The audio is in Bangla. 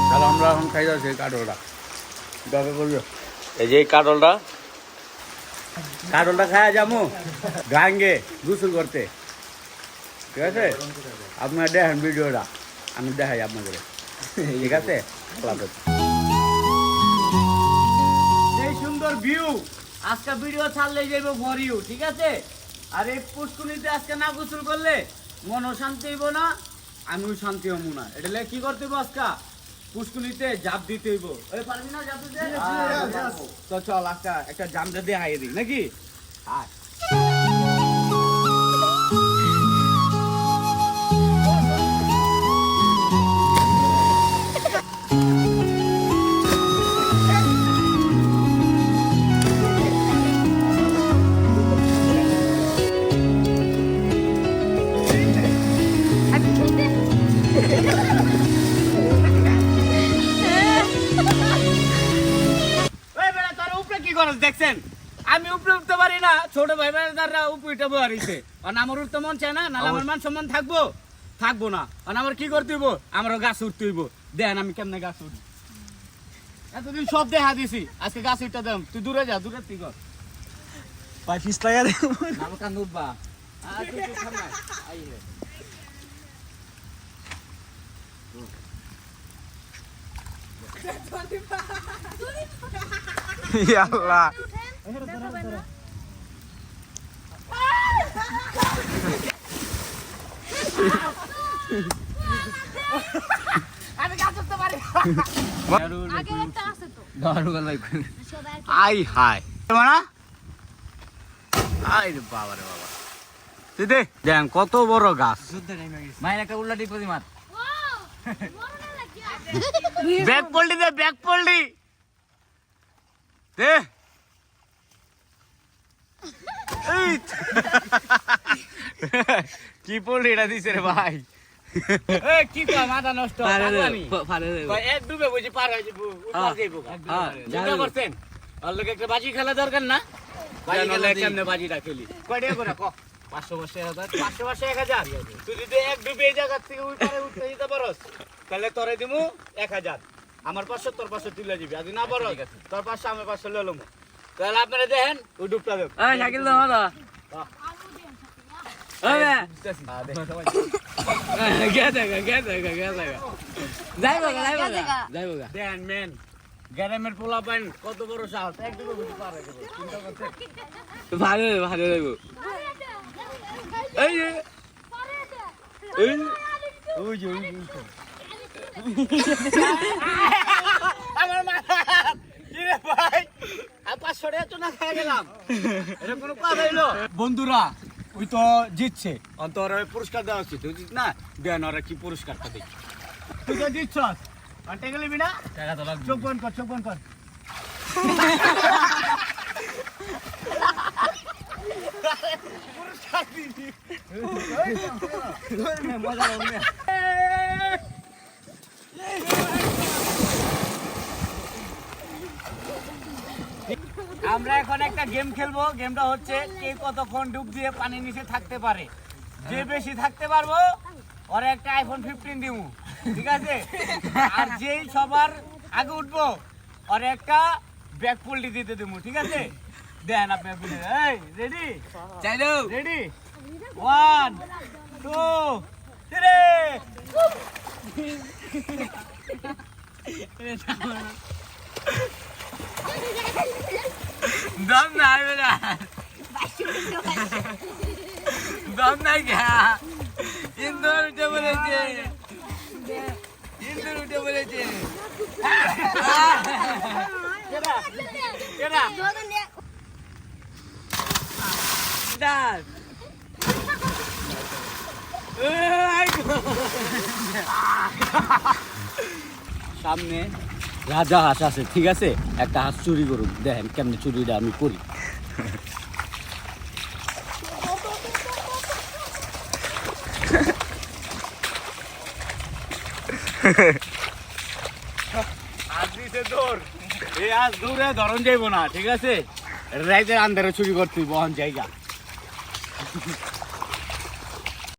চলো আমরা এখন খাই যাচ্ছি কাঠলটা এই যে কাঠলটা খাওয়া যাবো গাঙ্গে গোসল করতে, ঠিক আছে? আপনারা দেখেন ভিডিওটা, আমি দেখাই আপনাদের, ঠিক আছে? এই সুন্দর ভিউ আজকে ভিডিও ছাড়লে যাইব ফর ইউ, ঠিক আছে? আর এই পুষ্কুনিতে আজকে না গোসল করলে মনও শান্তি হইব না, আমিও শান্তি হবো না। এটা কি করতে হইব? আজকে পুষ্কুনিতে জাপ দিতে হইব। পারবি না জাপ দিতে? তো চল আজকে একটা জামটা দিয়ে হাইয়ে দিই নাকি? আয় দেখছেন আমি উপরে উঠতে পারি না, ছোট ভাই ভাইরা উপরে উঠে বহারিছে, আর আমার উঠতে মন চায় না, নাহলে আমার মান সম্মান থাকবো না। আর আমার কি করতে হইব? আমারও গাছ উঠতে হইব। দেন আমি কেমনে গাছ উঠি, এতদিন সব দেখা দিছি, আজকে গাছ উঠতে দেন। তুই দূরে যা, দূরে তুই কর পাই ফিস লাগা দে নাম কান উঠবা। আল্লাহ আমি গাছ উঠতে পারি। আগে একটা আছে তো দারুণ ভাই। আই হাই মানা আই রে বাবা রে বাবা, তুই দেখ দেন কত বড় গাছ। মায়ের একটা উল্টা টিপি মার, ব্যাক পল্টি দে, ব্যাক পল্টি দে। কি পল্টি এটা দিছে রে ভাই? কি কয় মাথা নষ্ট, এক ডুবে বুঝি পার হয়ে যাবো, উঠার যাইবো। চিন্তা করছেন আর লোক একটা বাজি খেলা দরকার না? কেমনে বাজিটা খেলি? কয় টাকা করে ক? 500 বর্ষে 1000, 500 বর্ষে 1000। তুই যদি এক ডুবে এই জায়গা থেকে ওই পারে উঠতে যেতে পারস তাহলে তোরে দিমু 1000। আমার 500 তোর 500 তুলে দিবি, আর না পারো তোর 500 আমার 500 লয়ে লমু। তাহলে আপনারা দেখেন ওই ডুবটা দেব। এই সাইকেল দাও দাদা। আরে যাইবো দেন মেন গ্রামের পোলা পাইন কত বড় সাহস, এক ডুবে বুঝি পার হয়ে যাবো। চিন্তা করতে ভালো যাইবো। এই এই ওই যে আমার মাথা কি রে ভাই, আর 500 টাকা তো না খেয়ে গেলাম, এটা কোনো কথা হইলো? বন্ধুরা ওই তো জিতছে, অন্তর পুরস্কার দেওয়া উচিত না? দেন ওরা কি পুরস্কারটা দেখি। তুই তো জিতছস, আর টাকা নিবি না? টাকা তো লাগবে। চোখ বন্ধ কর, চোখ বন্ধ কর। পুরস্কার দিবি মজা লাগবে। আমরা এখন একটা গেম খেলবো। গেমটা হচ্ছে কে কতক্ষণ ডুব দিয়ে পানির নিচে থাকতে পারে। যে বেশি থাকতে পারবো ওর একটা আইফোন 15 দিমু, ঠিক আছে? আর যেই সবার আগে উঠবো ওর একটা ব্যাক পোল্টি দিতে দিমু, ঠিক আছে? দেন আপনার এই রেডি? চাইলো রেডি? 1 2 3 দম নাই বেটা, দম নাই গা। ইন্দুর উঠে বলেছে, ইন্দুর উঠে বলেছে। সামনে রাজা হাঁস আছে, ঠিক আছে? একটা হাঁস চুরি করুন, দেখেন কেমনে চুরিটা আমি করি। আজ দৌড়ে ধরন যাইব না, ঠিক আছে? রাইতের আন্ধারে চুরি করতে বহন জায়গা।